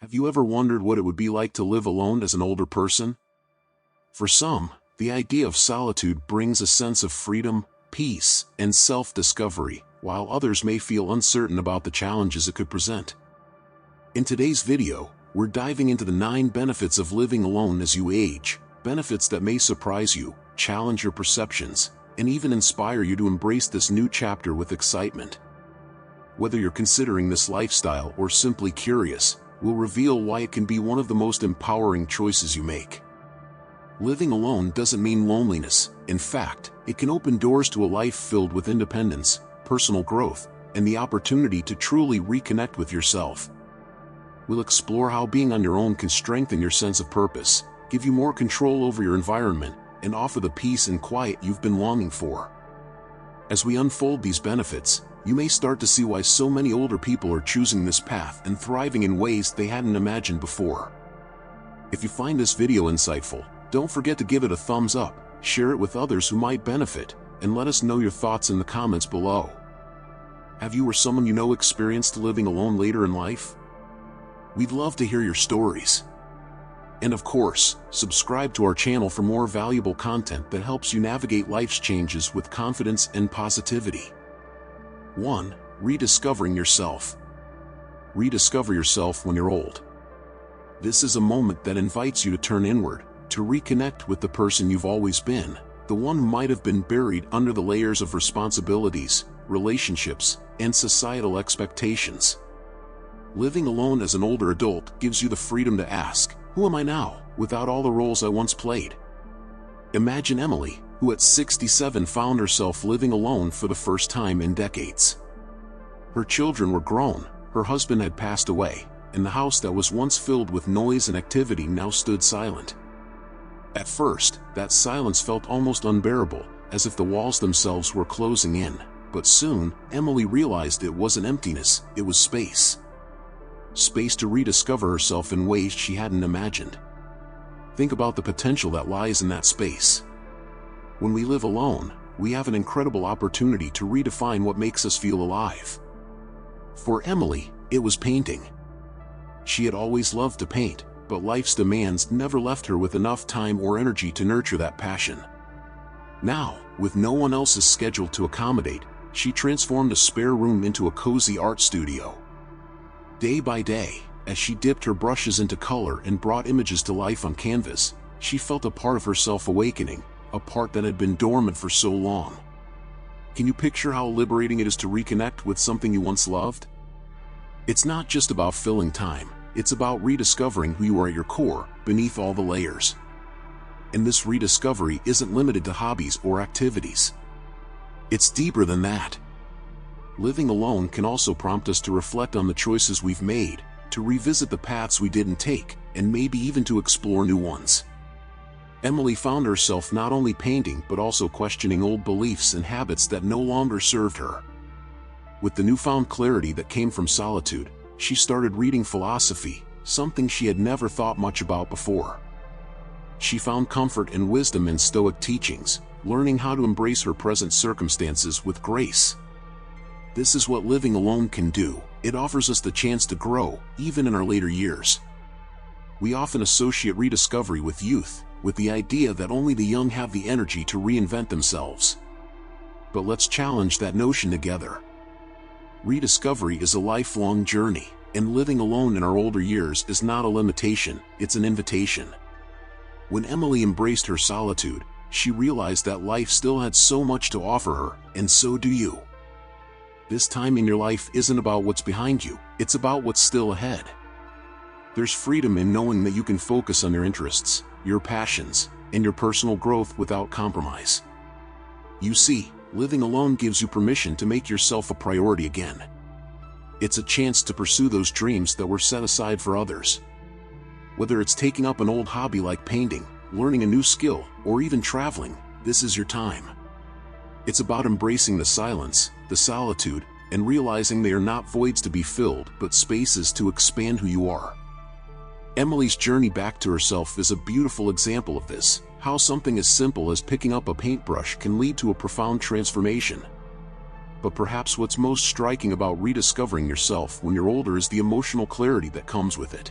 Have you ever wondered what it would be like to live alone as an older person? For some, the idea of solitude brings a sense of freedom, peace, and self-discovery, while others may feel uncertain about the challenges it could present. In today's video, we're diving into the 9 benefits of living alone as you age, benefits that may surprise you, challenge your perceptions, and even inspire you to embrace this new chapter with excitement. Whether you're considering this lifestyle or simply curious, we'll reveal why it can be one of the most empowering choices you make. Living alone doesn't mean loneliness. In fact, it can open doors to a life filled with independence, personal growth, and the opportunity to truly reconnect with yourself. We'll explore how being on your own can strengthen your sense of purpose, give you more control over your environment, and offer the peace and quiet you've been longing for. As we unfold these benefits, you may start to see why so many older people are choosing this path and thriving in ways they hadn't imagined before. If you find this video insightful, don't forget to give it a thumbs up, share it with others who might benefit, and let us know your thoughts in the comments below. Have you or someone you know experienced living alone later in life? We'd love to hear your stories. And of course, subscribe to our channel for more valuable content that helps you navigate life's changes with confidence and positivity. 1. Rediscovering yourself. Rediscover yourself when you're old. This is a moment that invites you to turn inward, to reconnect with the person you've always been, the one who might have been buried under the layers of responsibilities, relationships, and societal expectations. Living alone as an older adult gives you the freedom to ask, "Who am I now?" without all the roles I once played. Imagine Emily, who at 67 found herself living alone for the first time in decades. Her children were grown, her husband had passed away, and the house that was once filled with noise and activity now stood silent. At first, that silence felt almost unbearable, as if the walls themselves were closing in, but soon, Emily realized it wasn't emptiness, it was space. Space to rediscover herself in ways she hadn't imagined. Think about the potential that lies in that space. When we live alone, we have an incredible opportunity to redefine what makes us feel alive. For Emily, it was painting. She had always loved to paint, but life's demands never left her with enough time or energy to nurture that passion. Now, with no one else's schedule to accommodate, she transformed a spare room into a cozy art studio. Day by day, as she dipped her brushes into color and brought images to life on canvas, she felt a part of herself awakening, a part that had been dormant for so long. Can you picture how liberating it is to reconnect with something you once loved? It's not just about filling time, it's about rediscovering who you are at your core, beneath all the layers. And this rediscovery isn't limited to hobbies or activities. It's deeper than that. Living alone can also prompt us to reflect on the choices we've made, to revisit the paths we didn't take, and maybe even to explore new ones. Emily found herself not only painting but also questioning old beliefs and habits that no longer served her. With the newfound clarity that came from solitude, she started reading philosophy, something she had never thought much about before. She found comfort and wisdom in Stoic teachings, learning how to embrace her present circumstances with grace. This is what living alone can do. It offers us the chance to grow, even in our later years. We often associate rediscovery with youth, with the idea that only the young have the energy to reinvent themselves. But let's challenge that notion together. Rediscovery is a lifelong journey, and living alone in our older years is not a limitation, it's an invitation. When Emily embraced her solitude, she realized that life still had so much to offer her, and so do you. This time in your life isn't about what's behind you, it's about what's still ahead. There's freedom in knowing that you can focus on your interests, your passions, and your personal growth without compromise. You see, living alone gives you permission to make yourself a priority again. It's a chance to pursue those dreams that were set aside for others. Whether it's taking up an old hobby like painting, learning a new skill, or even traveling, this is your time. It's about embracing the silence, the solitude, and realizing they are not voids to be filled but spaces to expand who you are. Emily's journey back to herself is a beautiful example of this, how something as simple as picking up a paintbrush can lead to a profound transformation. But perhaps what's most striking about rediscovering yourself when you're older is the emotional clarity that comes with it.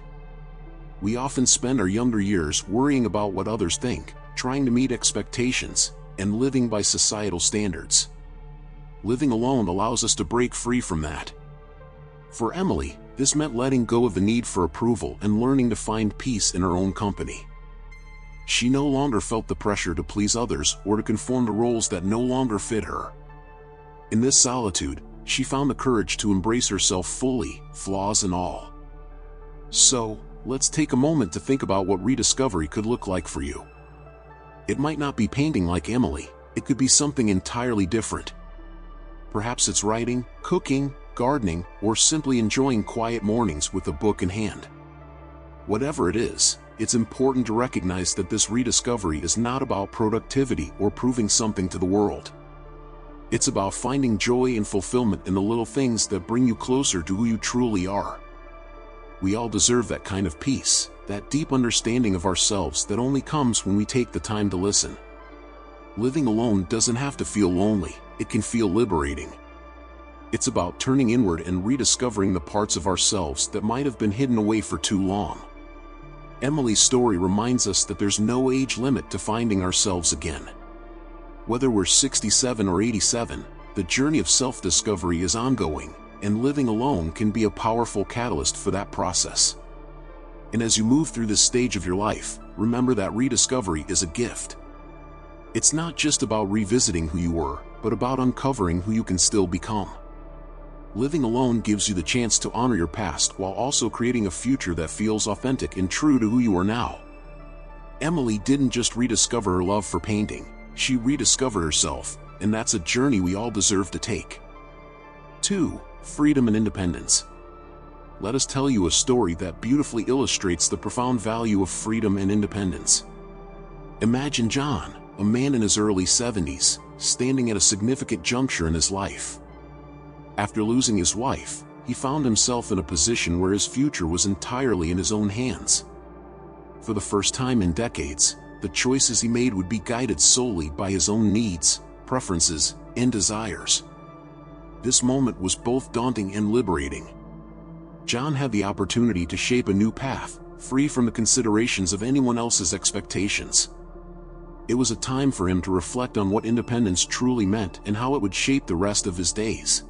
We often spend our younger years worrying about what others think, trying to meet expectations, and living by societal standards. Living alone allows us to break free from that. For Emily, this meant letting go of the need for approval and learning to find peace in her own company. She no longer felt the pressure to please others or to conform to roles that no longer fit her. In this solitude, she found the courage to embrace herself fully, flaws and all. So, let's take a moment to think about what rediscovery could look like for you. It might not be painting like Emily, it could be something entirely different. Perhaps it's writing, cooking, gardening, or simply enjoying quiet mornings with a book in hand. Whatever it is, it's important to recognize that this rediscovery is not about productivity or proving something to the world. It's about finding joy and fulfillment in the little things that bring you closer to who you truly are. We all deserve that kind of peace, that deep understanding of ourselves that only comes when we take the time to listen. Living alone doesn't have to feel lonely, it can feel liberating. It's about turning inward and rediscovering the parts of ourselves that might have been hidden away for too long. Emily's story reminds us that there's no age limit to finding ourselves again. Whether we're 67 or 87, the journey of self-discovery is ongoing, and living alone can be a powerful catalyst for that process. And as you move through this stage of your life, remember that rediscovery is a gift. It's not just about revisiting who you were, but about uncovering who you can still become. Living alone gives you the chance to honor your past while also creating a future that feels authentic and true to who you are now. Emily didn't just rediscover her love for painting, she rediscovered herself, and that's a journey we all deserve to take. 2. Freedom and independence. Let us tell you a story that beautifully illustrates the profound value of freedom and independence. Imagine John, a man in his early 70s, standing at a significant juncture in his life. After losing his wife, he found himself in a position where his future was entirely in his own hands. For the first time in decades, the choices he made would be guided solely by his own needs, preferences, and desires. This moment was both daunting and liberating. John had the opportunity to shape a new path, free from the considerations of anyone else's expectations. It was a time for him to reflect on what independence truly meant and how it would shape the rest of his days.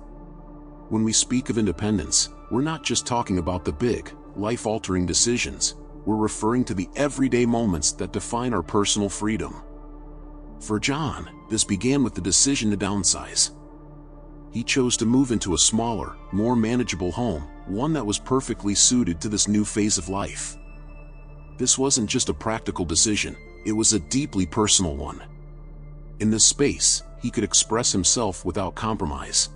When we speak of independence, we're not just talking about the big, life-altering decisions. We're referring to the everyday moments that define our personal freedom. For John, this began with the decision to downsize. He chose to move into a smaller, more manageable home, one that was perfectly suited to this new phase of life. This wasn't just a practical decision, it was a deeply personal one. In this space, he could express himself without compromise.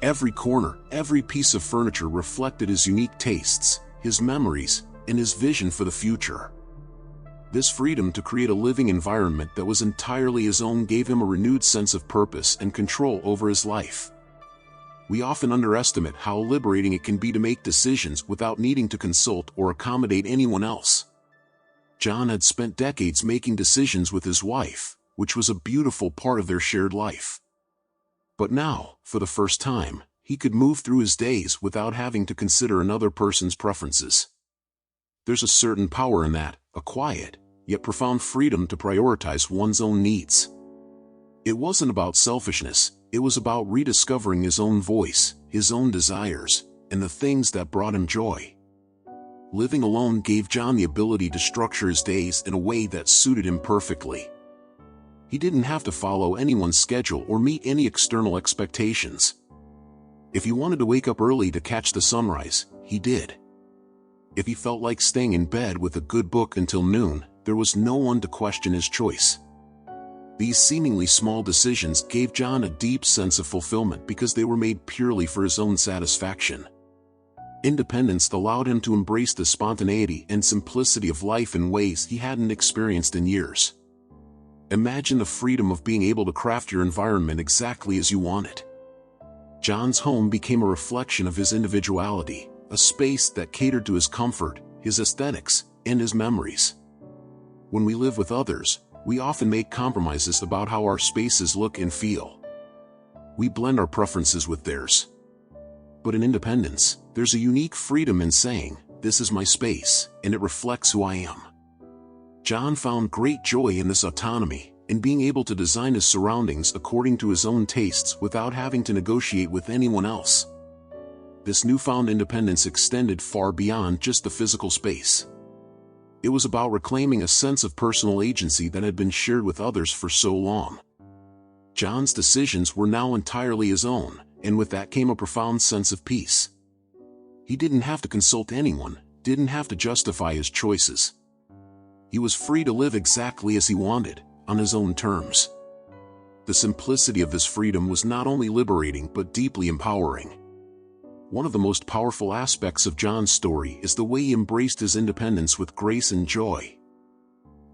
Every corner, every piece of furniture reflected his unique tastes, his memories, and his vision for the future. This freedom to create a living environment that was entirely his own gave him a renewed sense of purpose and control over his life. We often underestimate how liberating it can be to make decisions without needing to consult or accommodate anyone else. John had spent decades making decisions with his wife, which was a beautiful part of their shared life. But now, for the first time, he could move through his days without having to consider another person's preferences. There's a certain power in that, a quiet, yet profound freedom to prioritize one's own needs. It wasn't about selfishness, it was about rediscovering his own voice, his own desires, and the things that brought him joy. Living alone gave John the ability to structure his days in a way that suited him perfectly. He didn't have to follow anyone's schedule or meet any external expectations. If he wanted to wake up early to catch the sunrise, he did. If he felt like staying in bed with a good book until noon, there was no one to question his choice. These seemingly small decisions gave John a deep sense of fulfillment because they were made purely for his own satisfaction. Independence allowed him to embrace the spontaneity and simplicity of life in ways he hadn't experienced in years. Imagine the freedom of being able to craft your environment exactly as you want it. John's home became a reflection of his individuality, a space that catered to his comfort, his aesthetics, and his memories. When we live with others, we often make compromises about how our spaces look and feel. We blend our preferences with theirs. But in independence, there's a unique freedom in saying, this is my space, and it reflects who I am. John found great joy in this autonomy, in being able to design his surroundings according to his own tastes without having to negotiate with anyone else. This newfound independence extended far beyond just the physical space. It was about reclaiming a sense of personal agency that had been shared with others for so long. John's decisions were now entirely his own, and with that came a profound sense of peace. He didn't have to consult anyone, didn't have to justify his choices. He was free to live exactly as he wanted, on his own terms. The simplicity of this freedom was not only liberating but deeply empowering. One of the most powerful aspects of John's story is the way he embraced his independence with grace and joy.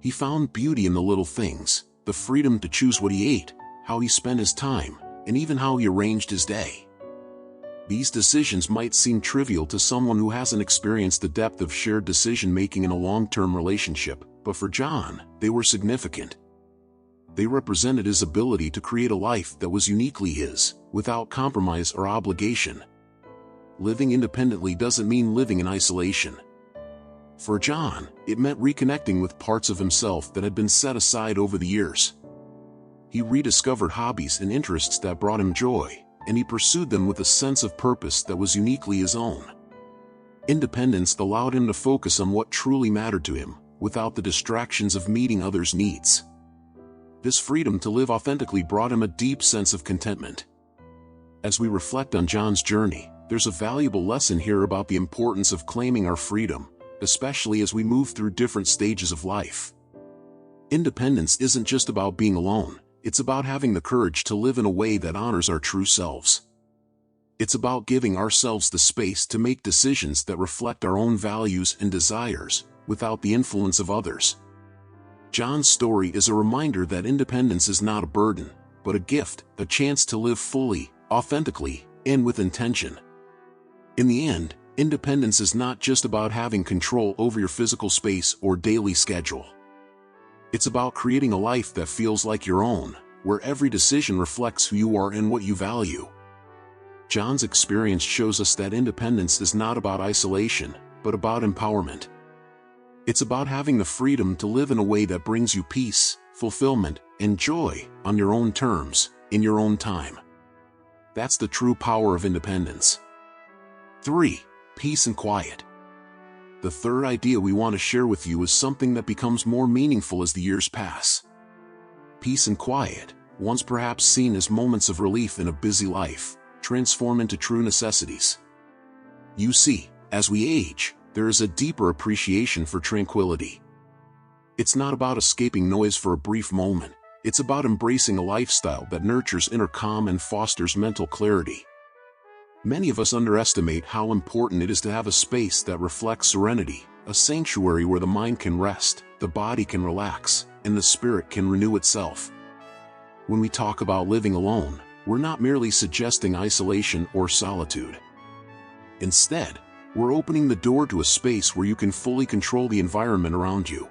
He found beauty in the little things, the freedom to choose what he ate, how he spent his time, and even how he arranged his day. These decisions might seem trivial to someone who hasn't experienced the depth of shared decision-making in a long-term relationship, but for John, they were significant. They represented his ability to create a life that was uniquely his, without compromise or obligation. Living independently doesn't mean living in isolation. For John, it meant reconnecting with parts of himself that had been set aside over the years. He rediscovered hobbies and interests that brought him joy, and he pursued them with a sense of purpose that was uniquely his own. Independence allowed him to focus on what truly mattered to him, without the distractions of meeting others' needs. This freedom to live authentically brought him a deep sense of contentment. As we reflect on John's journey, there's a valuable lesson here about the importance of claiming our freedom, especially as we move through different stages of life. Independence isn't just about being alone, it's about having the courage to live in a way that honors our true selves. It's about giving ourselves the space to make decisions that reflect our own values and desires, without the influence of others. John's story is a reminder that independence is not a burden, but a gift, a chance to live fully, authentically, and with intention. In the end, independence is not just about having control over your physical space or daily schedule. It's about creating a life that feels like your own, where every decision reflects who you are and what you value. John's experience shows us that independence is not about isolation, but about empowerment. It's about having the freedom to live in a way that brings you peace, fulfillment, and joy, on your own terms, in your own time. That's the true power of independence. 3. Peace and quiet. The third idea we want to share with you is something that becomes more meaningful as the years pass. Peace and quiet, once perhaps seen as moments of relief in a busy life, transform into true necessities. You see, as we age, there is a deeper appreciation for tranquility. It's not about escaping noise for a brief moment, it's about embracing a lifestyle that nurtures inner calm and fosters mental clarity. Many of us underestimate how important it is to have a space that reflects serenity, a sanctuary where the mind can rest, the body can relax, and the spirit can renew itself. When we talk about living alone, we're not merely suggesting isolation or solitude. Instead, we're opening the door to a space where you can fully control the environment around you.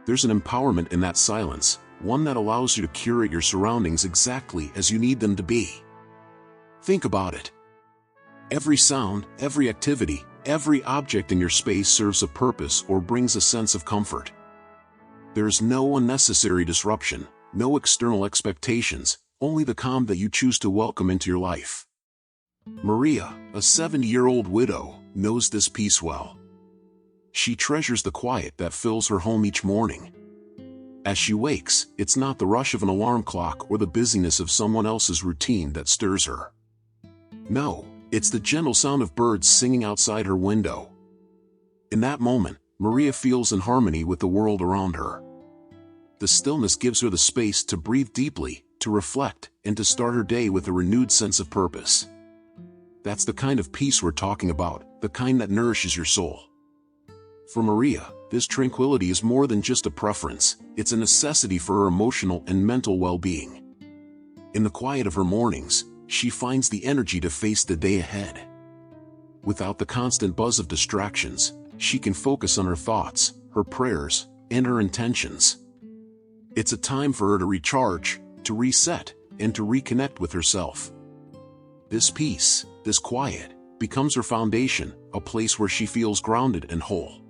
There's an empowerment in that silence, one that allows you to curate your surroundings exactly as you need them to be. Think about it. Every sound, every activity, every object in your space serves a purpose or brings a sense of comfort. There's no unnecessary disruption, no external expectations, only the calm that you choose to welcome into your life. Maria, a 70-year-old widow, knows this peace well. She treasures the quiet that fills her home each morning. As she wakes, it's not the rush of an alarm clock or the busyness of someone else's routine that stirs her. No, it's the gentle sound of birds singing outside her window. In that moment, Maria feels in harmony with the world around her. The stillness gives her the space to breathe deeply, to reflect, and to start her day with a renewed sense of purpose. That's the kind of peace we're talking about, the kind that nourishes your soul. For Maria, this tranquility is more than just a preference, it's a necessity for her emotional and mental well-being. In the quiet of her mornings, she finds the energy to face the day ahead. Without the constant buzz of distractions, she can focus on her thoughts, her prayers, and her intentions. It's a time for her to recharge, to reset, and to reconnect with herself. This peace, this quiet, becomes her foundation, a place where she feels grounded and whole.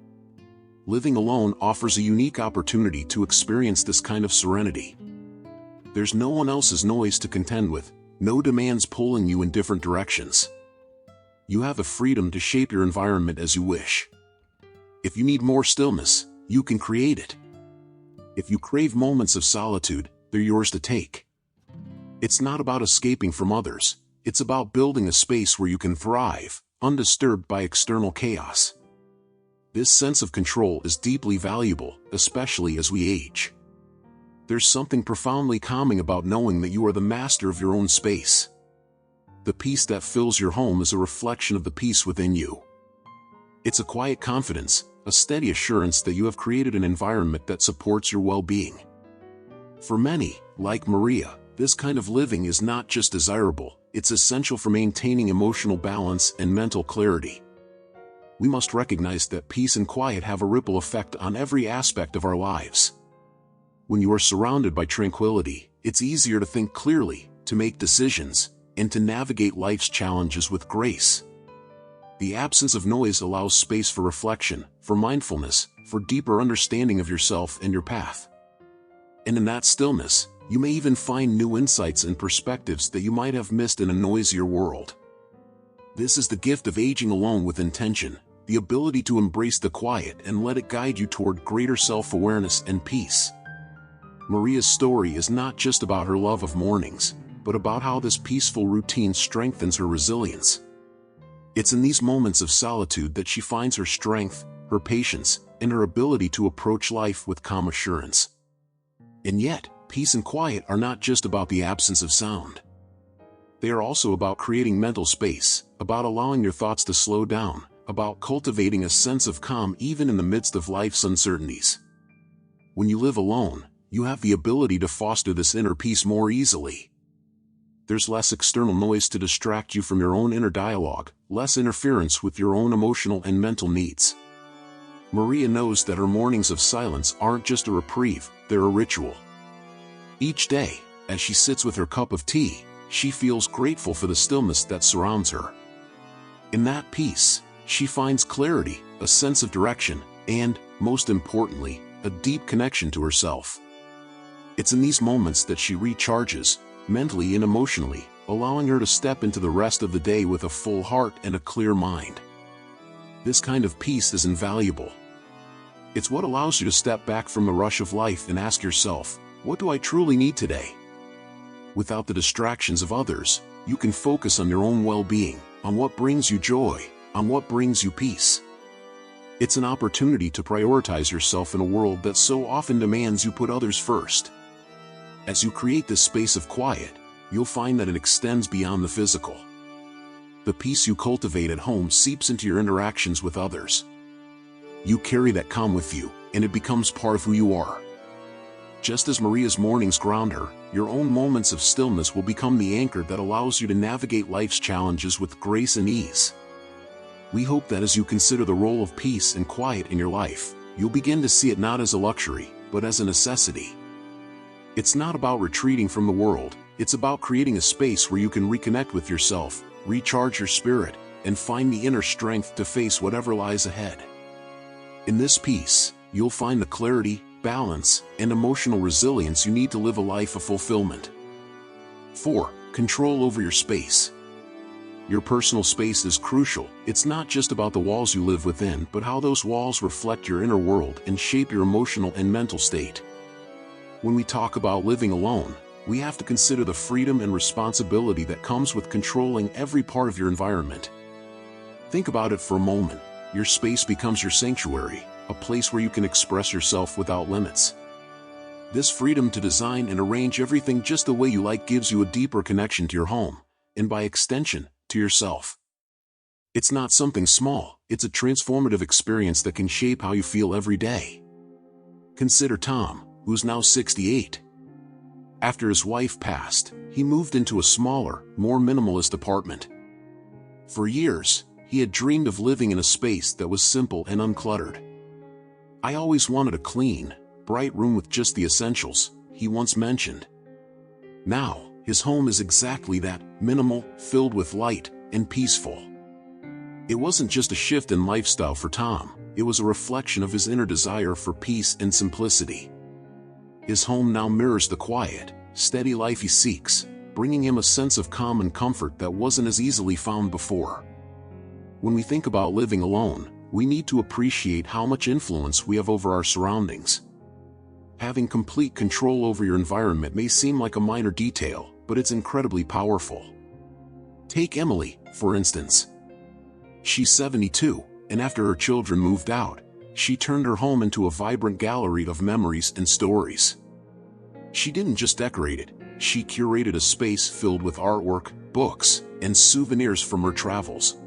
Living alone offers a unique opportunity to experience this kind of serenity. There's no one else's noise to contend with, no demands pulling you in different directions. You have the freedom to shape your environment as you wish. If you need more stillness, you can create it. If you crave moments of solitude, they're yours to take. It's not about escaping from others, it's about building a space where you can thrive, undisturbed by external chaos. This sense of control is deeply valuable, especially as we age. There's something profoundly calming about knowing that you are the master of your own space. The peace that fills your home is a reflection of the peace within you. It's a quiet confidence, a steady assurance that you have created an environment that supports your well-being. For many, like Maria, this kind of living is not just desirable, it's essential for maintaining emotional balance and mental clarity. We must recognize that peace and quiet have a ripple effect on every aspect of our lives. When you are surrounded by tranquility, it's easier to think clearly, to make decisions, and to navigate life's challenges with grace. The absence of noise allows space for reflection, for mindfulness, for deeper understanding of yourself and your path. And in that stillness, you may even find new insights and perspectives that you might have missed in a noisier world. This is the gift of aging alone with intention, the ability to embrace the quiet and let it guide you toward greater self-awareness and peace. Maria's story is not just about her love of mornings, but about how this peaceful routine strengthens her resilience. It's in these moments of solitude that she finds her strength, her patience, and her ability to approach life with calm assurance. And yet, peace and quiet are not just about the absence of sound. They are also about creating mental space, about allowing your thoughts to slow down, about cultivating a sense of calm even in the midst of life's uncertainties. When you live alone, you have the ability to foster this inner peace more easily. There's less external noise to distract you from your own inner dialogue, less interference with your own emotional and mental needs. Maria knows that her mornings of silence aren't just a reprieve, they're a ritual. Each day, as she sits with her cup of tea, she feels grateful for the stillness that surrounds her. In that peace, she finds clarity, a sense of direction, and, most importantly, a deep connection to herself. It's in these moments that she recharges, mentally and emotionally, allowing her to step into the rest of the day with a full heart and a clear mind. This kind of peace is invaluable. It's what allows you to step back from the rush of life and ask yourself, what do I truly need today? Without the distractions of others, you can focus on your own well-being, on what brings you joy, on what brings you peace. It's an opportunity to prioritize yourself in a world that so often demands you put others first. As you create this space of quiet, you'll find that it extends beyond the physical. The peace you cultivate at home seeps into your interactions with others. You carry that calm with you, and it becomes part of who you are. Just as Maria's mornings ground her, your own moments of stillness will become the anchor that allows you to navigate life's challenges with grace and ease. We hope that as you consider the role of peace and quiet in your life, you'll begin to see it not as a luxury, but as a necessity. It's not about retreating from the world, it's about creating a space where you can reconnect with yourself, recharge your spirit, and find the inner strength to face whatever lies ahead. In this peace, you'll find the clarity, balance, and emotional resilience you need to live a life of fulfillment. 4. Control over your space. Your personal space is crucial. It's not just about the walls you live within, but how those walls reflect your inner world and shape your emotional and mental state. When we talk about living alone, we have to consider the freedom and responsibility that comes with controlling every part of your environment. Think about it for a moment. Your space becomes your sanctuary, a place where you can express yourself without limits. This freedom to design and arrange everything just the way you like gives you a deeper connection to your home, and by extension, to yourself. It's not something small, it's a transformative experience that can shape how you feel every day. Consider Tom, who's now 68. After his wife passed, he moved into a smaller, more minimalist apartment. For years, he had dreamed of living in a space that was simple and uncluttered. "I always wanted a clean, bright room with just the essentials," he once mentioned. Now, his home is exactly that, minimal, filled with light, and peaceful. It wasn't just a shift in lifestyle for Tom, it was a reflection of his inner desire for peace and simplicity. His home now mirrors the quiet, steady life he seeks, bringing him a sense of calm and comfort that wasn't as easily found before. When we think about living alone, we need to appreciate how much influence we have over our surroundings. Having complete control over your environment may seem like a minor detail, but it's incredibly powerful. Take Emily, for instance. She's 72, and after her children moved out, she turned her home into a vibrant gallery of memories and stories. She didn't just decorate it, she curated a space filled with artwork, books, and souvenirs from her travels.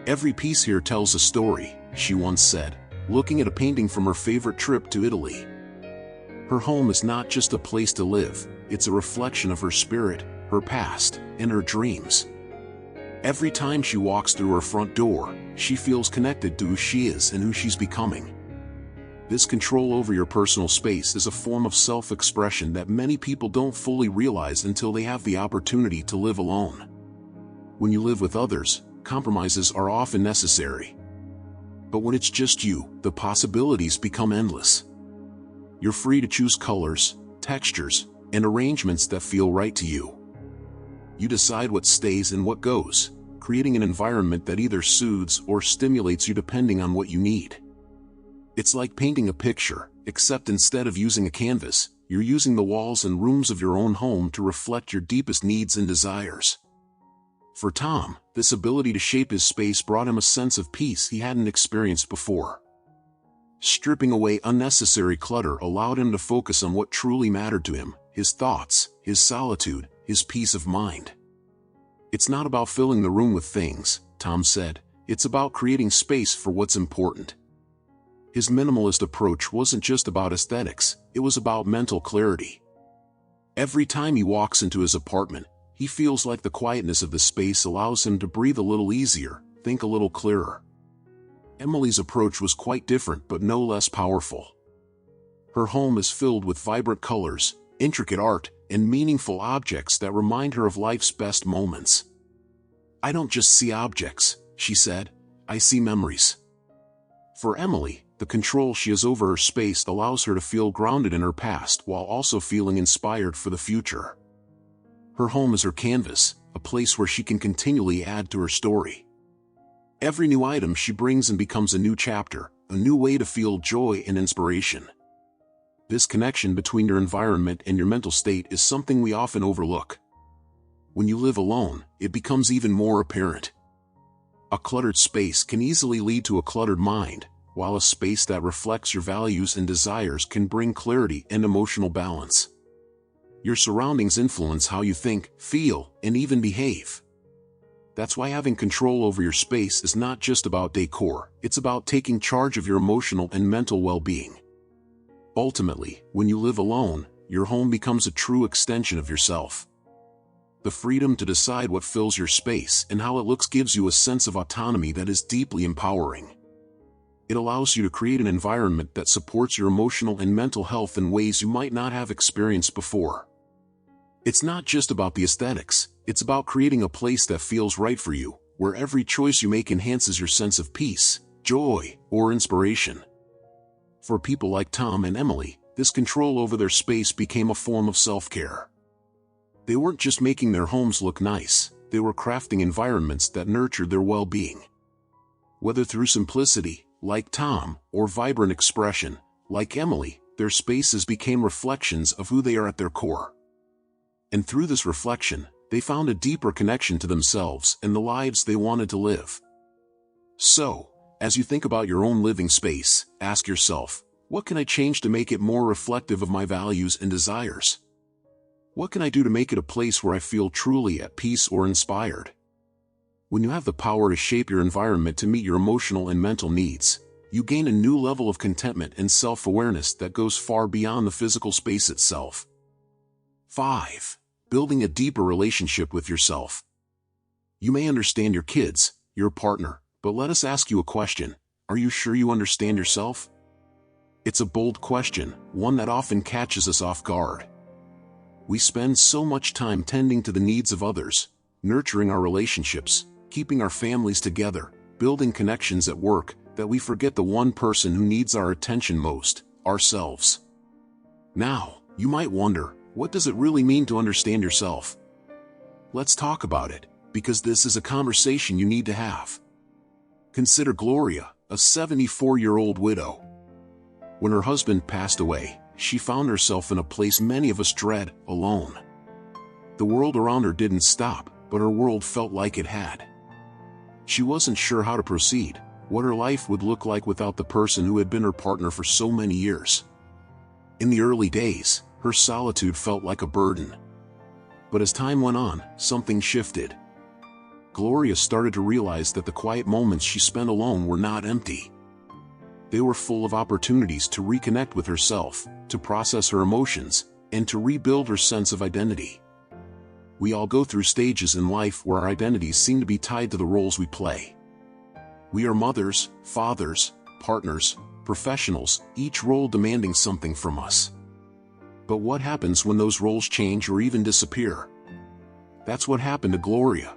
"Every piece here tells a story," she once said, looking at a painting from her favorite trip to Italy. Her home is not just a place to live, it's a reflection of her spirit, her past, and her dreams. Every time she walks through her front door, she feels connected to who she is and who she's becoming. This control over your personal space is a form of self-expression that many people don't fully realize until they have the opportunity to live alone. When you live with others, compromises are often necessary. But when it's just you, the possibilities become endless. You're free to choose colors, textures, and arrangements that feel right to you. You decide what stays and what goes, creating an environment that either soothes or stimulates you depending on what you need. It's like painting a picture, except instead of using a canvas, you're using the walls and rooms of your own home to reflect your deepest needs and desires. For Tom, this ability to shape his space brought him a sense of peace he hadn't experienced before. Stripping away unnecessary clutter allowed him to focus on what truly mattered to him: his thoughts, his solitude, his peace of mind. "It's not about filling the room with things," Tom said, "it's about creating space for what's important." His minimalist approach wasn't just about aesthetics, it was about mental clarity. Every time he walks into his apartment, he feels like the quietness of the space allows him to breathe a little easier, think a little clearer. Emily's approach was quite different but no less powerful. Her home is filled with vibrant colors, intricate art, and meaningful objects that remind her of life's best moments. "I don't just see objects," she said, "I see memories." For Emily, the control she has over her space allows her to feel grounded in her past while also feeling inspired for the future. Her home is her canvas, a place where she can continually add to her story. Every new item she brings in becomes a new chapter, a new way to feel joy and inspiration. This connection between your environment and your mental state is something we often overlook. When you live alone, it becomes even more apparent. A cluttered space can easily lead to a cluttered mind, while a space that reflects your values and desires can bring clarity and emotional balance. Your surroundings influence how you think, feel, and even behave. That's why having control over your space is not just about decor, it's about taking charge of your emotional and mental well-being. Ultimately, when you live alone, your home becomes a true extension of yourself. The freedom to decide what fills your space and how it looks gives you a sense of autonomy that is deeply empowering. It allows you to create an environment that supports your emotional and mental health in ways you might not have experienced before. It's not just about the aesthetics, it's about creating a place that feels right for you, where every choice you make enhances your sense of peace, joy, or inspiration. For people like Tom and Emily, this control over their space became a form of self-care. They weren't just making their homes look nice, they were crafting environments that nurtured their well-being. Whether through simplicity, like Tom, or vibrant expression, like Emily, their spaces became reflections of who they are at their core. And through this reflection, they found a deeper connection to themselves and the lives they wanted to live. So, as you think about your own living space, ask yourself, what can I change to make it more reflective of my values and desires? What can I do to make it a place where I feel truly at peace or inspired? When you have the power to shape your environment to meet your emotional and mental needs, you gain a new level of contentment and self-awareness that goes far beyond the physical space itself. 5. Building a deeper relationship with yourself. You may understand your kids, your partner, but let us ask you a question. Are you sure you understand yourself? It's a bold question, one that often catches us off guard. We spend so much time tending to the needs of others, nurturing our relationships, keeping our families together, building connections at work, that we forget the one person who needs our attention most, ourselves. Now, you might wonder, what does it really mean to understand yourself? Let's talk about it, because this is a conversation you need to have. Consider Gloria, a 74-year-old widow. When her husband passed away, she found herself in a place many of us dread, alone. The world around her didn't stop, but her world felt like it had. She wasn't sure how to proceed, what her life would look like without the person who had been her partner for so many years. In the early days, her solitude felt like a burden. But as time went on, something shifted. Gloria started to realize that the quiet moments she spent alone were not empty. They were full of opportunities to reconnect with herself, to process her emotions, and to rebuild her sense of identity. We all go through stages in life where our identities seem to be tied to the roles we play. We are mothers, fathers, partners, professionals, each role demanding something from us. But what happens when those roles change or even disappear? That's what happened to Gloria.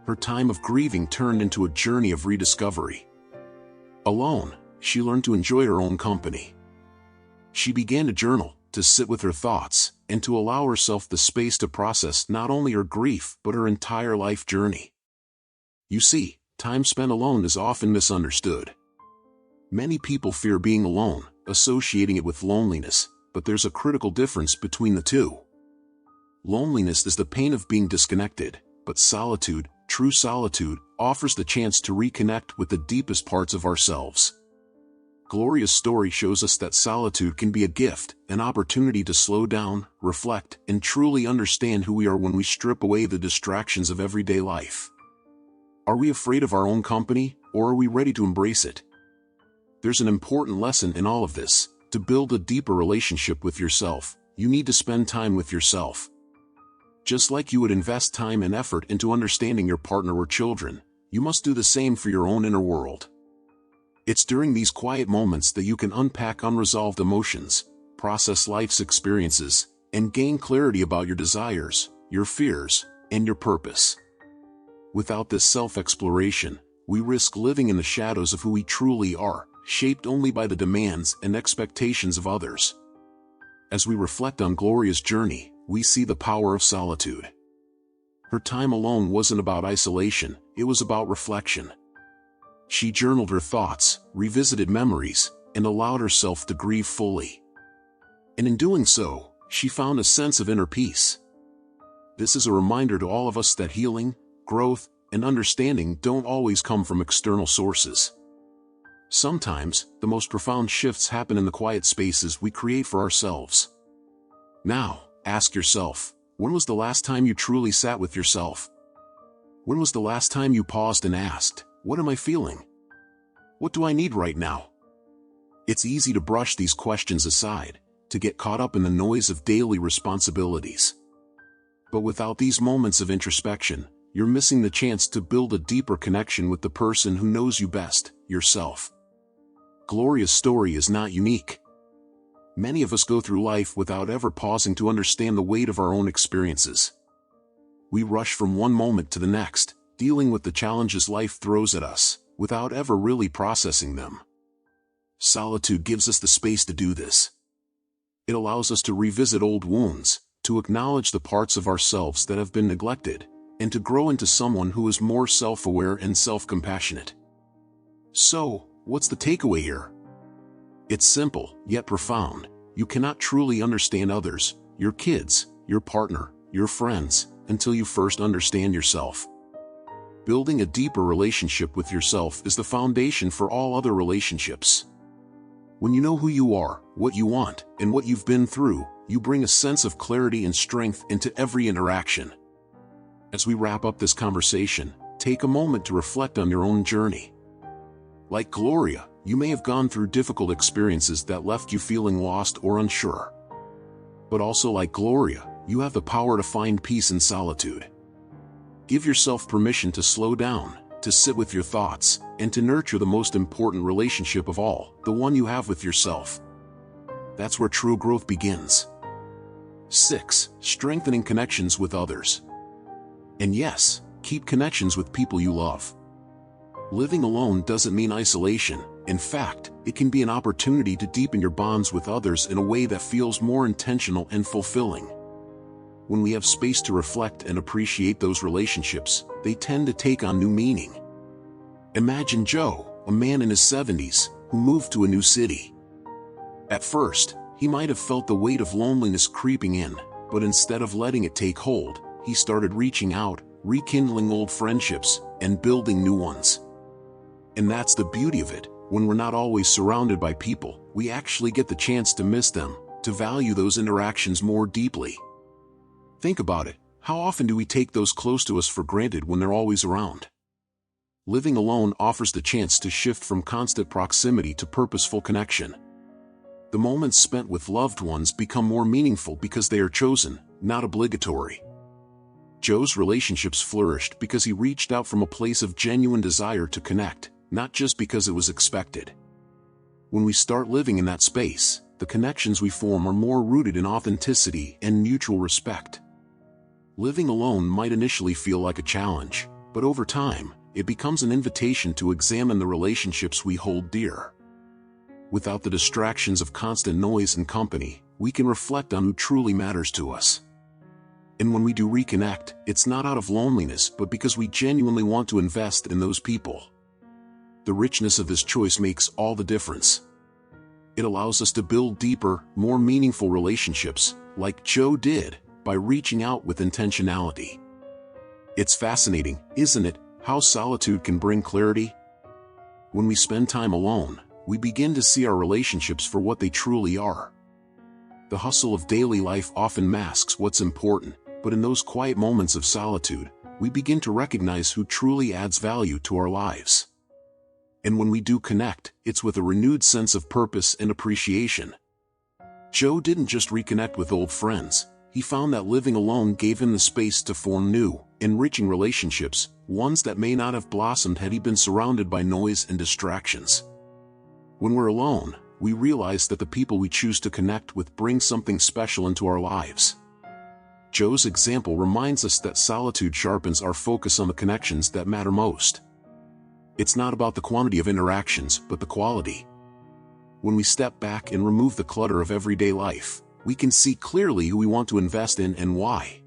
Her time of grieving turned into a journey of rediscovery. Alone, she learned to enjoy her own company. She began to journal, to sit with her thoughts, and to allow herself the space to process not only her grief but her entire life journey. You see, time spent alone is often misunderstood. Many people fear being alone, associating it with loneliness, but there's a critical difference between the two. Loneliness is the pain of being disconnected, but solitude, true solitude, offers the chance to reconnect with the deepest parts of ourselves. Gloria's story shows us that solitude can be a gift, an opportunity to slow down, reflect, and truly understand who we are when we strip away the distractions of everyday life. Are we afraid of our own company, or are we ready to embrace it? There's an important lesson in all of this. To build a deeper relationship with yourself, you need to spend time with yourself. Just like you would invest time and effort into understanding your partner or children, you must do the same for your own inner world. It's during these quiet moments that you can unpack unresolved emotions, process life's experiences, and gain clarity about your desires, your fears, and your purpose. Without this self-exploration, we risk living in the shadows of who we truly are, shaped only by the demands and expectations of others. As we reflect on Gloria's journey, we see the power of solitude. Her time alone wasn't about isolation, it was about reflection. She journaled her thoughts, revisited memories, and allowed herself to grieve fully. And in doing so, she found a sense of inner peace. This is a reminder to all of us that healing, growth, and understanding don't always come from external sources. Sometimes, the most profound shifts happen in the quiet spaces we create for ourselves. Now, ask yourself, when was the last time you truly sat with yourself? When was the last time you paused and asked, what am I feeling? What do I need right now? It's easy to brush these questions aside, to get caught up in the noise of daily responsibilities. But without these moments of introspection, you're missing the chance to build a deeper connection with the person who knows you best, yourself. Gloria's story is not unique. Many of us go through life without ever pausing to understand the weight of our own experiences. We rush from one moment to the next, dealing with the challenges life throws at us, without ever really processing them. Solitude gives us the space to do this. It allows us to revisit old wounds, to acknowledge the parts of ourselves that have been neglected, and to grow into someone who is more self-aware and self-compassionate. So, what's the takeaway here? It's simple, yet profound. You cannot truly understand others, your kids, your partner, your friends, until you first understand yourself. Building a deeper relationship with yourself is the foundation for all other relationships. When you know who you are, what you want, and what you've been through, you bring a sense of clarity and strength into every interaction. As we wrap up this conversation, take a moment to reflect on your own journey. Like Gloria, you may have gone through difficult experiences that left you feeling lost or unsure. But also like Gloria, you have the power to find peace in solitude. Give yourself permission to slow down, to sit with your thoughts, and to nurture the most important relationship of all, the one you have with yourself. That's where true growth begins. 6. Strengthening connections with others. And yes, keep connections with people you love. Living alone doesn't mean isolation. In fact, it can be an opportunity to deepen your bonds with others in a way that feels more intentional and fulfilling. When we have space to reflect and appreciate those relationships, they tend to take on new meaning. Imagine Joe, a man in his 70s, who moved to a new city. At first, he might have felt the weight of loneliness creeping in, but instead of letting it take hold, he started reaching out, rekindling old friendships, and building new ones. And that's the beauty of it. When we're not always surrounded by people, we actually get the chance to miss them, to value those interactions more deeply. Think about it. How often do we take those close to us for granted when they're always around? Living alone offers the chance to shift from constant proximity to purposeful connection. The moments spent with loved ones become more meaningful because they are chosen, not obligatory. Joe's relationships flourished because he reached out from a place of genuine desire to connect, not just because it was expected. When we start living in that space, the connections we form are more rooted in authenticity and mutual respect. Living alone might initially feel like a challenge, but over time, it becomes an invitation to examine the relationships we hold dear. Without the distractions of constant noise and company, we can reflect on who truly matters to us. And when we do reconnect, it's not out of loneliness but because we genuinely want to invest in those people. The richness of this choice makes all the difference. It allows us to build deeper, more meaningful relationships, like Joe did, by reaching out with intentionality. It's fascinating, isn't it, how solitude can bring clarity? When we spend time alone, we begin to see our relationships for what they truly are. The hustle of daily life often masks what's important, but in those quiet moments of solitude, we begin to recognize who truly adds value to our lives. And when we do connect, it's with a renewed sense of purpose and appreciation. Joe didn't just reconnect with old friends. He found that living alone gave him the space to form new, enriching relationships, ones that may not have blossomed had he been surrounded by noise and distractions. When we're alone, we realize that the people we choose to connect with bring something special into our lives. Joe's example reminds us that solitude sharpens our focus on the connections that matter most. It's not about the quantity of interactions, but the quality. When we step back and remove the clutter of everyday life, we can see clearly who we want to invest in and why.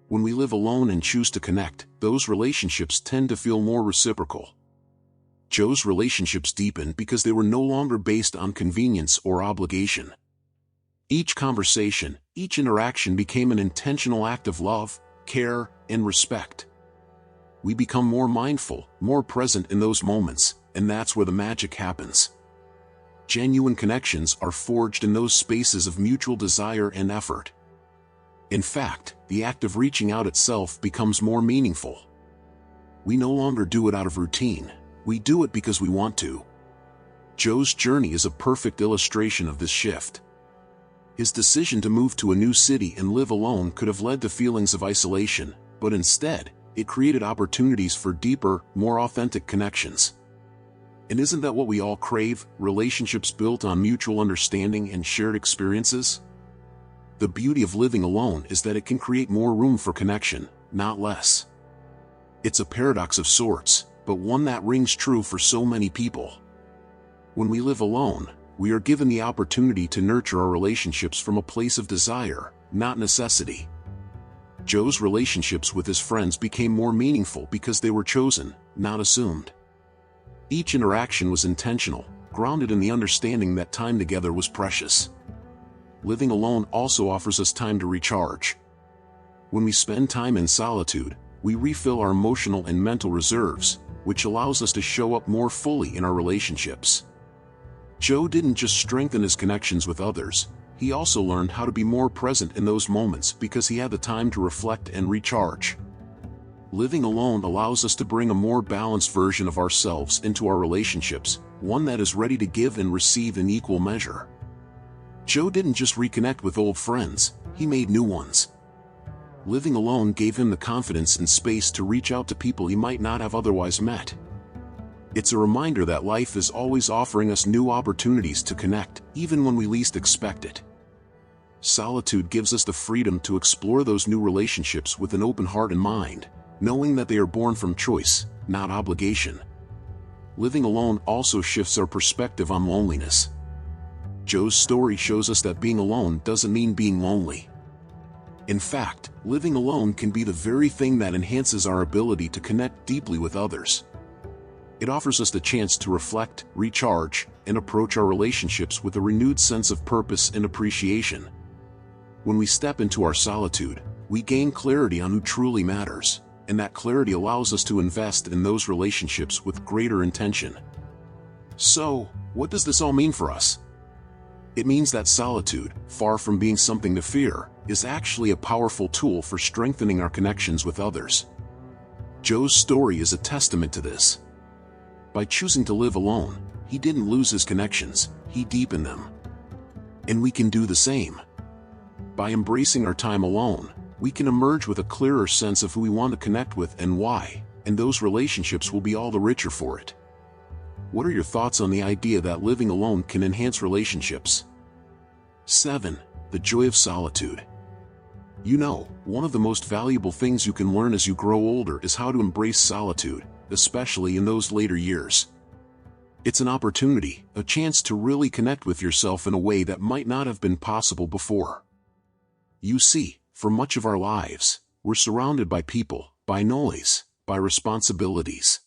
When we live alone and choose to connect, those relationships tend to feel more reciprocal. Joe's relationships deepened because they were no longer based on convenience or obligation. Each conversation, each interaction became an intentional act of love, care, and respect. We become more mindful, more present in those moments, and that's where the magic happens. Genuine connections are forged in those spaces of mutual desire and effort. In fact, the act of reaching out itself becomes more meaningful. We no longer do it out of routine, we do it because we want to. Joe's journey is a perfect illustration of this shift. His decision to move to a new city and live alone could have led to feelings of isolation, but instead, it created opportunities for deeper, more authentic connections. And isn't that what we all crave, relationships built on mutual understanding and shared experiences? The beauty of living alone is that it can create more room for connection, not less. It's a paradox of sorts, but one that rings true for so many people. When we live alone, we are given the opportunity to nurture our relationships from a place of desire, not necessity. Joe's relationships with his friends became more meaningful because they were chosen, not assumed. Each interaction was intentional, grounded in the understanding that time together was precious. Living alone also offers us time to recharge. When we spend time in solitude, we refill our emotional and mental reserves, which allows us to show up more fully in our relationships. Joe didn't just strengthen his connections with others, he also learned how to be more present in those moments because he had the time to reflect and recharge. Living alone allows us to bring a more balanced version of ourselves into our relationships, one that is ready to give and receive in equal measure. Joe didn't just reconnect with old friends, he made new ones. Living alone gave him the confidence and space to reach out to people he might not have otherwise met. It's a reminder that life is always offering us new opportunities to connect, even when we least expect it. Solitude gives us the freedom to explore those new relationships with an open heart and mind, knowing that they are born from choice, not obligation. living alone also shifts our perspective on loneliness. Joe's story shows us that being alone doesn't mean being lonely. In fact, living alone can be the very thing that enhances our ability to connect deeply with others. It offers us the chance to reflect, recharge, and approach our relationships with a renewed sense of purpose and appreciation. When we step into our solitude, we gain clarity on who truly matters, and that clarity allows us to invest in those relationships with greater intention. So, what does this all mean for us? It means that solitude, far from being something to fear, is actually a powerful tool for strengthening our connections with others. Joe's story is a testament to this. By choosing to live alone, he didn't lose his connections, he deepened them. And we can do the same. By embracing our time alone, we can emerge with a clearer sense of who we want to connect with and why, and those relationships will be all the richer for it. What are your thoughts on the idea that living alone can enhance relationships? 7. The joy of solitude. You know, one of the most valuable things you can learn as you grow older is how to embrace solitude, especially in those later years. It's an opportunity, a chance to really connect with yourself in a way that might not have been possible before. You see, for much of our lives, we're surrounded by people, by noise, by responsibilities.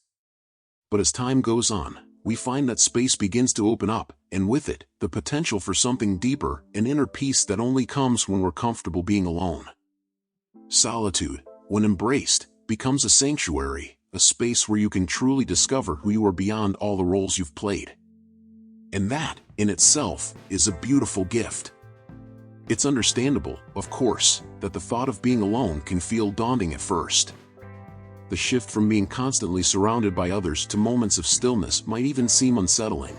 But as time goes on, we find that space begins to open up, and with it, the potential for something deeper, an inner peace that only comes when we're comfortable being alone. Solitude, when embraced, becomes a sanctuary, a space where you can truly discover who you are beyond all the roles you've played. And that, in itself, is a beautiful gift. It's understandable, of course, that the thought of being alone can feel daunting at first. The shift from being constantly surrounded by others to moments of stillness might even seem unsettling.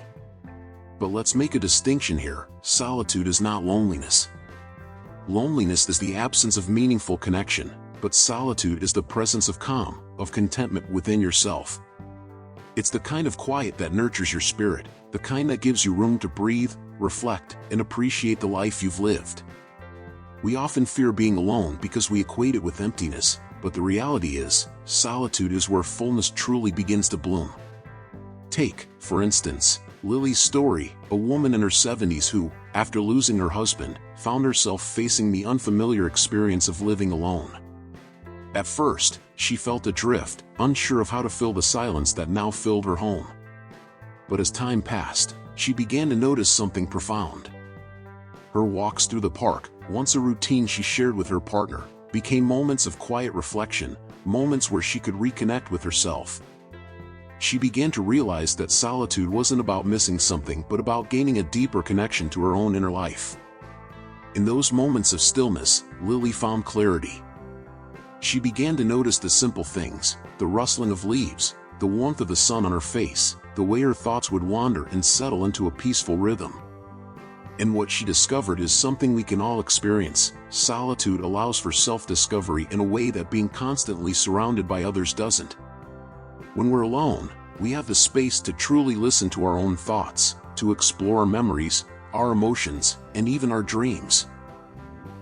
But let's make a distinction here: solitude is not loneliness. Loneliness is the absence of meaningful connection, but solitude is the presence of calm, of contentment within yourself. It's the kind of quiet that nurtures your spirit, the kind that gives you room to breathe, reflect, and appreciate the life you've lived. We often fear being alone because we equate it with emptiness, but the reality is, solitude is where fullness truly begins to bloom. Take, for instance, Lily's story, a woman in her 70s who, after losing her husband, found herself facing the unfamiliar experience of living alone. At first, she felt adrift, unsure of how to fill the silence that now filled her home. But as time passed, she began to notice something profound. Her walks through the park, once a routine she shared with her partner, became moments of quiet reflection, moments where she could reconnect with herself. She began to realize that solitude wasn't about missing something but about gaining a deeper connection to her own inner life. In those moments of stillness, Lily found clarity. She began to notice the simple things: the rustling of leaves, the warmth of the sun on her face, the way her thoughts would wander and settle into a peaceful rhythm. And what she discovered is something we can all experience: solitude allows for self-discovery in a way that being constantly surrounded by others doesn't. When we're alone, we have the space to truly listen to our own thoughts, to explore our memories, our emotions, and even our dreams.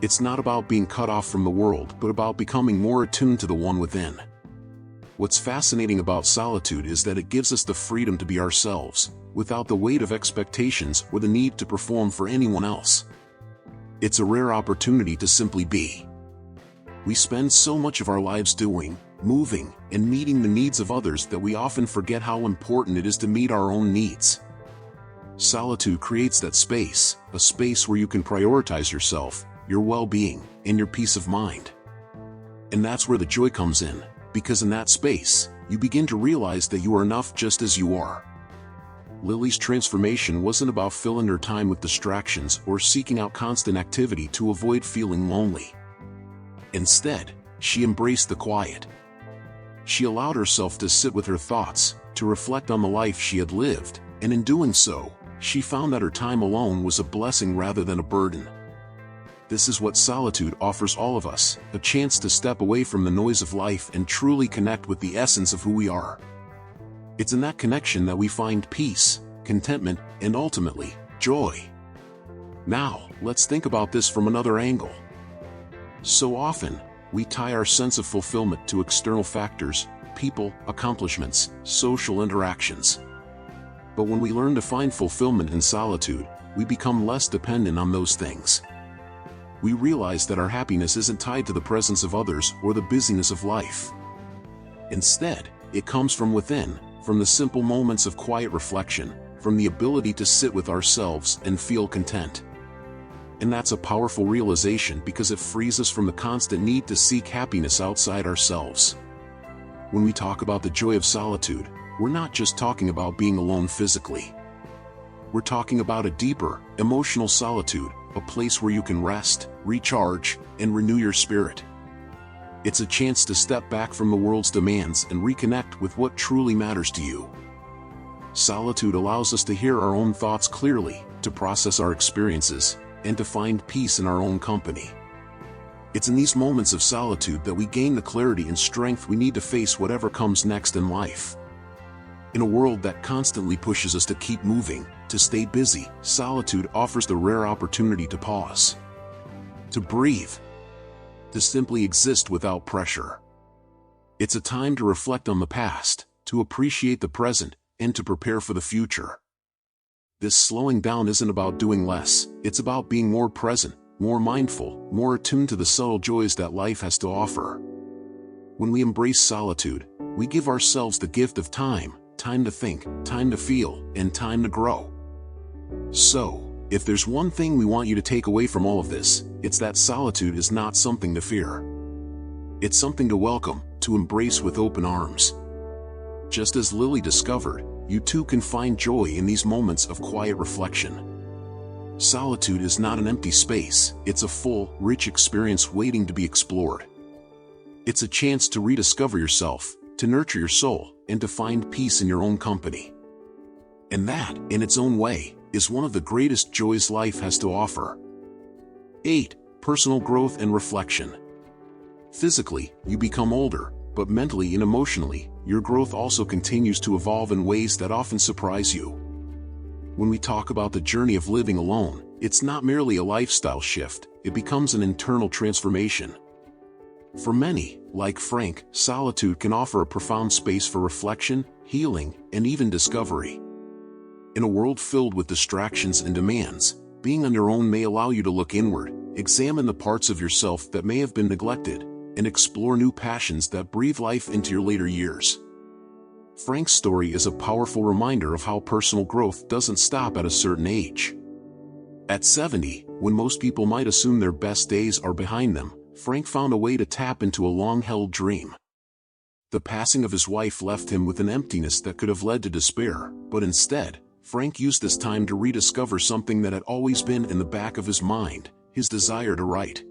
It's not about being cut off from the world, but about becoming more attuned to the one within. What's fascinating about solitude is that it gives us the freedom to be ourselves, without the weight of expectations or the need to perform for anyone else. It's a rare opportunity to simply be. We spend so much of our lives doing, moving, and meeting the needs of others that we often forget how important it is to meet our own needs. Solitude creates that space, a space where you can prioritize yourself, your well-being, and your peace of mind. And that's where the joy comes in, because in that space, you begin to realize that you are enough just as you are. Lily's transformation wasn't about filling her time with distractions or seeking out constant activity to avoid feeling lonely. Instead, she embraced the quiet. She allowed herself to sit with her thoughts, to reflect on the life she had lived, and in doing so, she found that her time alone was a blessing rather than a burden. This is what solitude offers all of us: a chance to step away from the noise of life and truly connect with the essence of who we are. It's in that connection that we find peace, contentment, and ultimately, joy. Now, let's think about this from another angle. So often, we tie our sense of fulfillment to external factors: people, accomplishments, social interactions. But when we learn to find fulfillment in solitude, we become less dependent on those things. We realize that our happiness isn't tied to the presence of others or the busyness of life. Instead, it comes from within, from the simple moments of quiet reflection, from the ability to sit with ourselves and feel content. And that's a powerful realization because it frees us from the constant need to seek happiness outside ourselves. When we talk about the joy of solitude, we're not just talking about being alone physically. We're talking about a deeper, emotional solitude, a place where you can rest, recharge, and renew your spirit. It's a chance to step back from the world's demands and reconnect with what truly matters to you. Solitude allows us to hear our own thoughts clearly, to process our experiences, and to find peace in our own company. It's in these moments of solitude that we gain the clarity and strength we need to face whatever comes next in life. In a world that constantly pushes us to keep moving, to stay busy, solitude offers the rare opportunity to pause, to breathe, to simply exist without pressure. It's a time to reflect on the past, to appreciate the present, and to prepare for the future. This slowing down isn't about doing less, it's about being more present, more mindful, more attuned to the subtle joys that life has to offer. When we embrace solitude, we give ourselves the gift of time to think, time to feel, and time to grow. So, if there's one thing we want you to take away from all of this, it's that solitude is not something to fear. It's something to welcome, to embrace with open arms. Just as Lily discovered, you too can find joy in these moments of quiet reflection. Solitude is not an empty space, it's a full, rich experience waiting to be explored. It's a chance to rediscover yourself, to nurture your soul, and to find peace in your own company. And that, in its own way, is one of the greatest joys life has to offer. 8. Personal growth and reflection. Physically, you become older, but mentally and emotionally, your growth also continues to evolve in ways that often surprise you. When we talk about the journey of living alone, it's not merely a lifestyle shift, it becomes an internal transformation. For many, like Frank, solitude can offer a profound space for reflection, healing, and even discovery. In a world filled with distractions and demands, being on your own may allow you to look inward, examine the parts of yourself that may have been neglected, and explore new passions that breathe life into your later years. Frank's story is a powerful reminder of how personal growth doesn't stop at a certain age. At 70, when most people might assume their best days are behind them, Frank found a way to tap into a long-held dream. The passing of his wife left him with an emptiness that could have led to despair, but instead, Frank used this time to rediscover something that had always been in the back of his mind, his desire to write.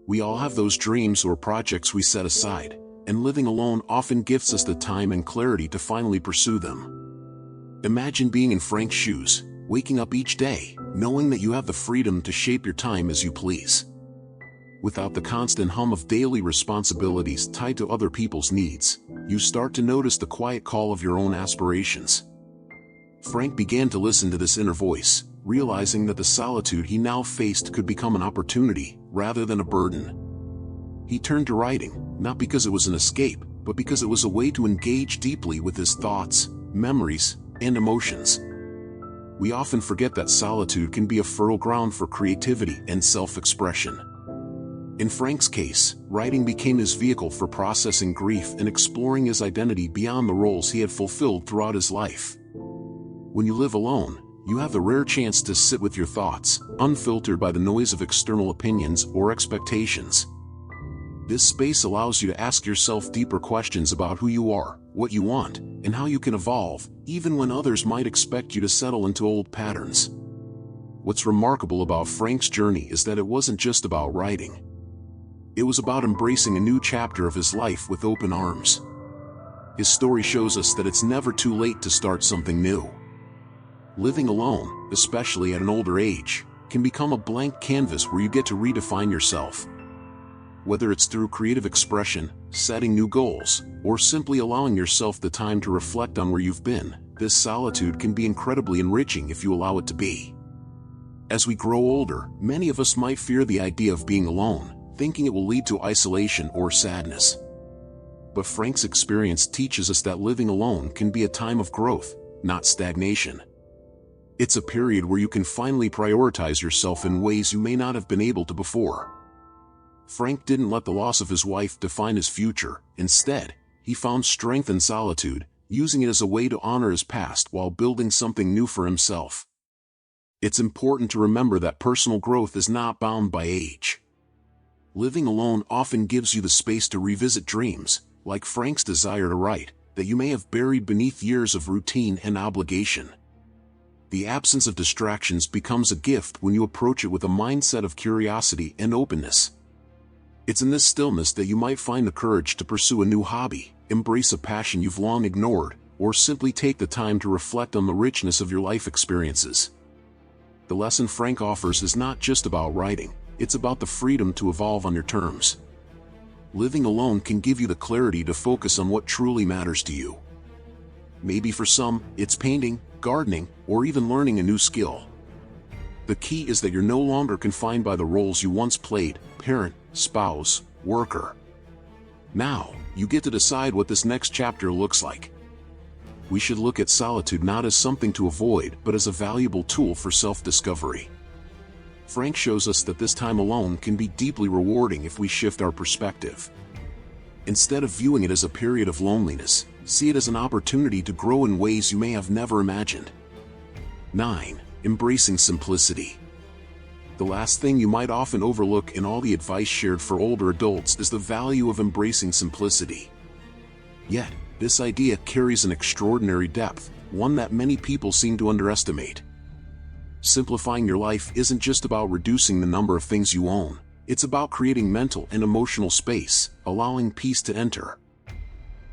We all have those dreams or projects we set aside, and living alone often gives us the time and clarity to finally pursue them. Imagine being in Frank's shoes, waking up each day, knowing that you have the freedom to shape your time as you please. Without the constant hum of daily responsibilities tied to other people's needs, you start to notice the quiet call of your own aspirations. Frank began to listen to this inner voice, realizing that the solitude he now faced could become an opportunity, rather than a burden. He turned to writing, not because it was an escape, but because it was a way to engage deeply with his thoughts, memories, and emotions. We often forget that solitude can be a fertile ground for creativity and self-expression. In Frank's case, writing became his vehicle for processing grief and exploring his identity beyond the roles he had fulfilled throughout his life. When you live alone, you have the rare chance to sit with your thoughts, unfiltered by the noise of external opinions or expectations. This space allows you to ask yourself deeper questions about who you are, what you want, and how you can evolve, even when others might expect you to settle into old patterns. What's remarkable about Frank's journey is that it wasn't just about writing. It was about embracing a new chapter of his life with open arms. His story shows us that it's never too late to start something new. Living alone, especially at an older age, can become a blank canvas where you get to redefine yourself. Whether it's through creative expression, setting new goals, or simply allowing yourself the time to reflect on where you've been, this solitude can be incredibly enriching if you allow it to be. As we grow older, many of us might fear the idea of being alone, thinking it will lead to isolation or sadness. But Frank's experience teaches us that living alone can be a time of growth, not stagnation. It's a period where you can finally prioritize yourself in ways you may not have been able to before. Frank didn't let the loss of his wife define his future. Instead, he found strength in solitude, using it as a way to honor his past while building something new for himself. It's important to remember that personal growth is not bound by age. Living alone often gives you the space to revisit dreams, like Frank's desire to write, that you may have buried beneath years of routine and obligation. The absence of distractions becomes a gift when you approach it with a mindset of curiosity and openness. It's in this stillness that you might find the courage to pursue a new hobby, embrace a passion you've long ignored, or simply take the time to reflect on the richness of your life experiences. The lesson Frank offers is not just about writing, it's about the freedom to evolve on your terms. Living alone can give you the clarity to focus on what truly matters to you. Maybe for some, it's painting, gardening, or even learning a new skill. The key is that you're no longer confined by the roles you once played: parent, spouse, worker. Now, you get to decide what this next chapter looks like. We should look at solitude not as something to avoid, but as a valuable tool for self-discovery. Frank shows us that this time alone can be deeply rewarding if we shift our perspective. Instead of viewing it as a period of loneliness, see it as an opportunity to grow in ways you may have never imagined. 9. Embracing simplicity. The last thing you might often overlook in all the advice shared for older adults is the value of embracing simplicity. Yet, this idea carries an extraordinary depth, one that many people seem to underestimate. Simplifying your life isn't just about reducing the number of things you own, it's about creating mental and emotional space, allowing peace to enter.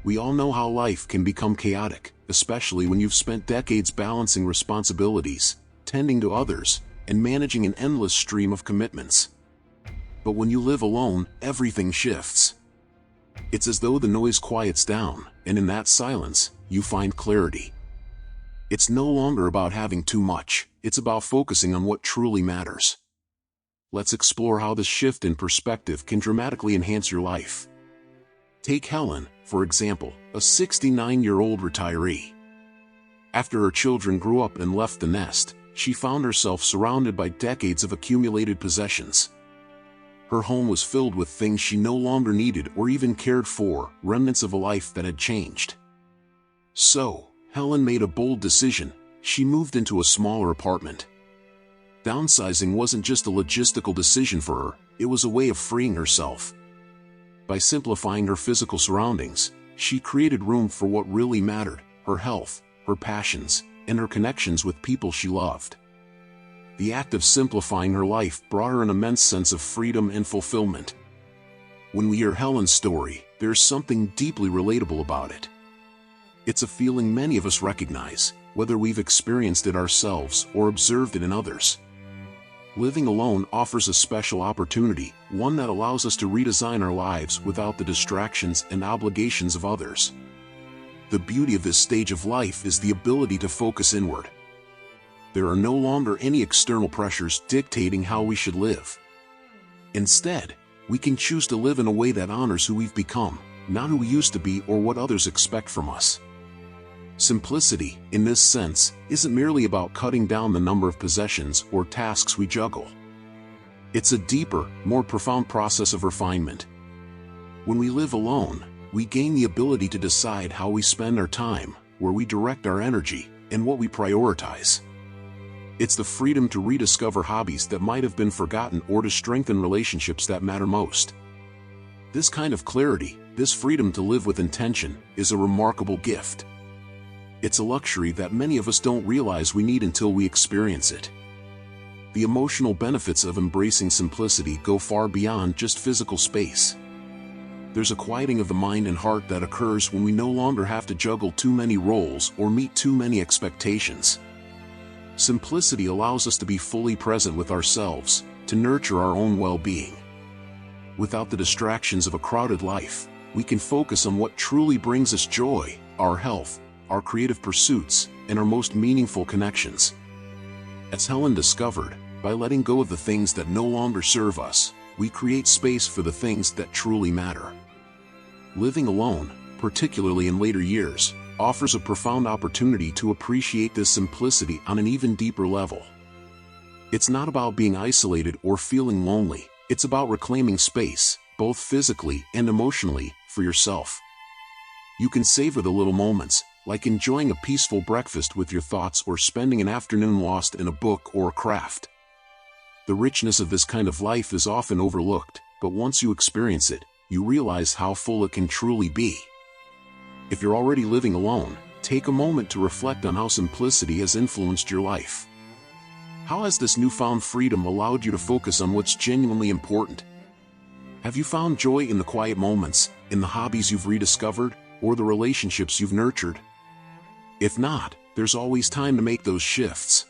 We all know how life can become chaotic, especially when you've spent decades balancing responsibilities, tending to others, and managing an endless stream of commitments. But when you live alone, everything shifts. It's as though the noise quiets down, and in that silence, you find clarity. It's no longer about having too much, it's about focusing on what truly matters. Let's explore how this shift in perspective can dramatically enhance your life. Take Helen, for example, a 69-year-old retiree. After her children grew up and left the nest, she found herself surrounded by decades of accumulated possessions. Her home was filled with things she no longer needed or even cared for, remnants of a life that had changed. So, Helen made a bold decision. She moved into a smaller apartment. Downsizing wasn't just a logistical decision for her, it was a way of freeing herself. By simplifying her physical surroundings, she created room for what really mattered: her health, her passions, and her connections with people she loved. The act of simplifying her life brought her an immense sense of freedom and fulfillment. When we hear Helen's story, there's something deeply relatable about it. It's a feeling many of us recognize, whether we've experienced it ourselves or observed it in others. Living alone offers a special opportunity, one that allows us to redesign our lives without the distractions and obligations of others. The beauty of this stage of life is the ability to focus inward. There are no longer any external pressures dictating how we should live. Instead, we can choose to live in a way that honors who we've become, not who we used to be or what others expect from us. Simplicity, in this sense, isn't merely about cutting down the number of possessions or tasks we juggle. It's a deeper, more profound process of refinement. When we live alone, we gain the ability to decide how we spend our time, where we direct our energy, and what we prioritize. It's the freedom to rediscover hobbies that might have been forgotten or to strengthen relationships that matter most. This kind of clarity, this freedom to live with intention, is a remarkable gift. It's a luxury that many of us don't realize we need until we experience it. The emotional benefits of embracing simplicity go far beyond just physical space. There's a quieting of the mind and heart that occurs when we no longer have to juggle too many roles or meet too many expectations. Simplicity allows us to be fully present with ourselves, to nurture our own well-being. Without the distractions of a crowded life, we can focus on what truly brings us joy: our health, our creative pursuits, and our most meaningful connections. As Helen discovered, by letting go of the things that no longer serve us, we create space for the things that truly matter. Living alone, particularly in later years, offers a profound opportunity to appreciate this simplicity on an even deeper level. It's not about being isolated or feeling lonely, it's about reclaiming space, both physically and emotionally, for yourself. You can savor the little moments, like enjoying a peaceful breakfast with your thoughts or spending an afternoon lost in a book or a craft. The richness of this kind of life is often overlooked, but once you experience it, you realize how full it can truly be. If you're already living alone, take a moment to reflect on how simplicity has influenced your life. How has this newfound freedom allowed you to focus on what's genuinely important? Have you found joy in the quiet moments, in the hobbies you've rediscovered, or the relationships you've nurtured? If not, there's always time to make those shifts.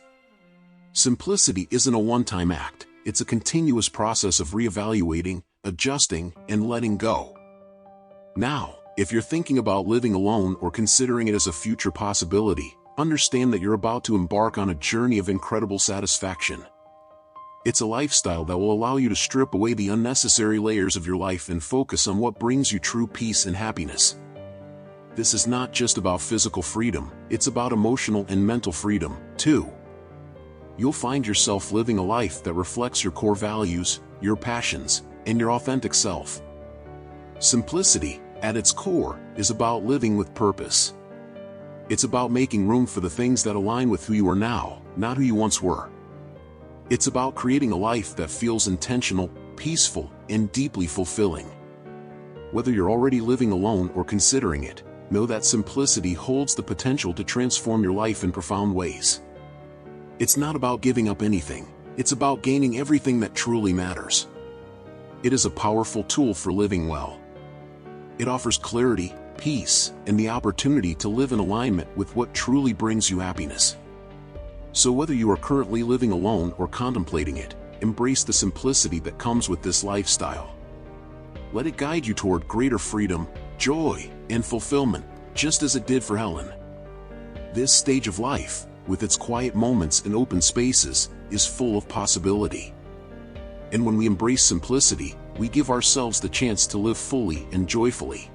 Simplicity isn't a one-time act, it's a continuous process of reevaluating, adjusting, and letting go. Now, if you're thinking about living alone or considering it as a future possibility, understand that you're about to embark on a journey of incredible satisfaction. It's a lifestyle that will allow you to strip away the unnecessary layers of your life and focus on what brings you true peace and happiness. This is not just about physical freedom, it's about emotional and mental freedom, too. You'll find yourself living a life that reflects your core values, your passions, and your authentic self. Simplicity, at its core, is about living with purpose. It's about making room for the things that align with who you are now, not who you once were. It's about creating a life that feels intentional, peaceful, and deeply fulfilling. Whether you're already living alone or considering it, know that simplicity holds the potential to transform your life in profound ways. It's not about giving up anything, it's about gaining everything that truly matters. It is a powerful tool for living well. It offers clarity, peace, and the opportunity to live in alignment with what truly brings you happiness. So whether you are currently living alone or contemplating it, embrace the simplicity that comes with this lifestyle. Let it guide you toward greater freedom, joy, and fulfillment, just as it did for Helen. This stage of life, with its quiet moments and open spaces, is full of possibility. And when we embrace simplicity, we give ourselves the chance to live fully and joyfully.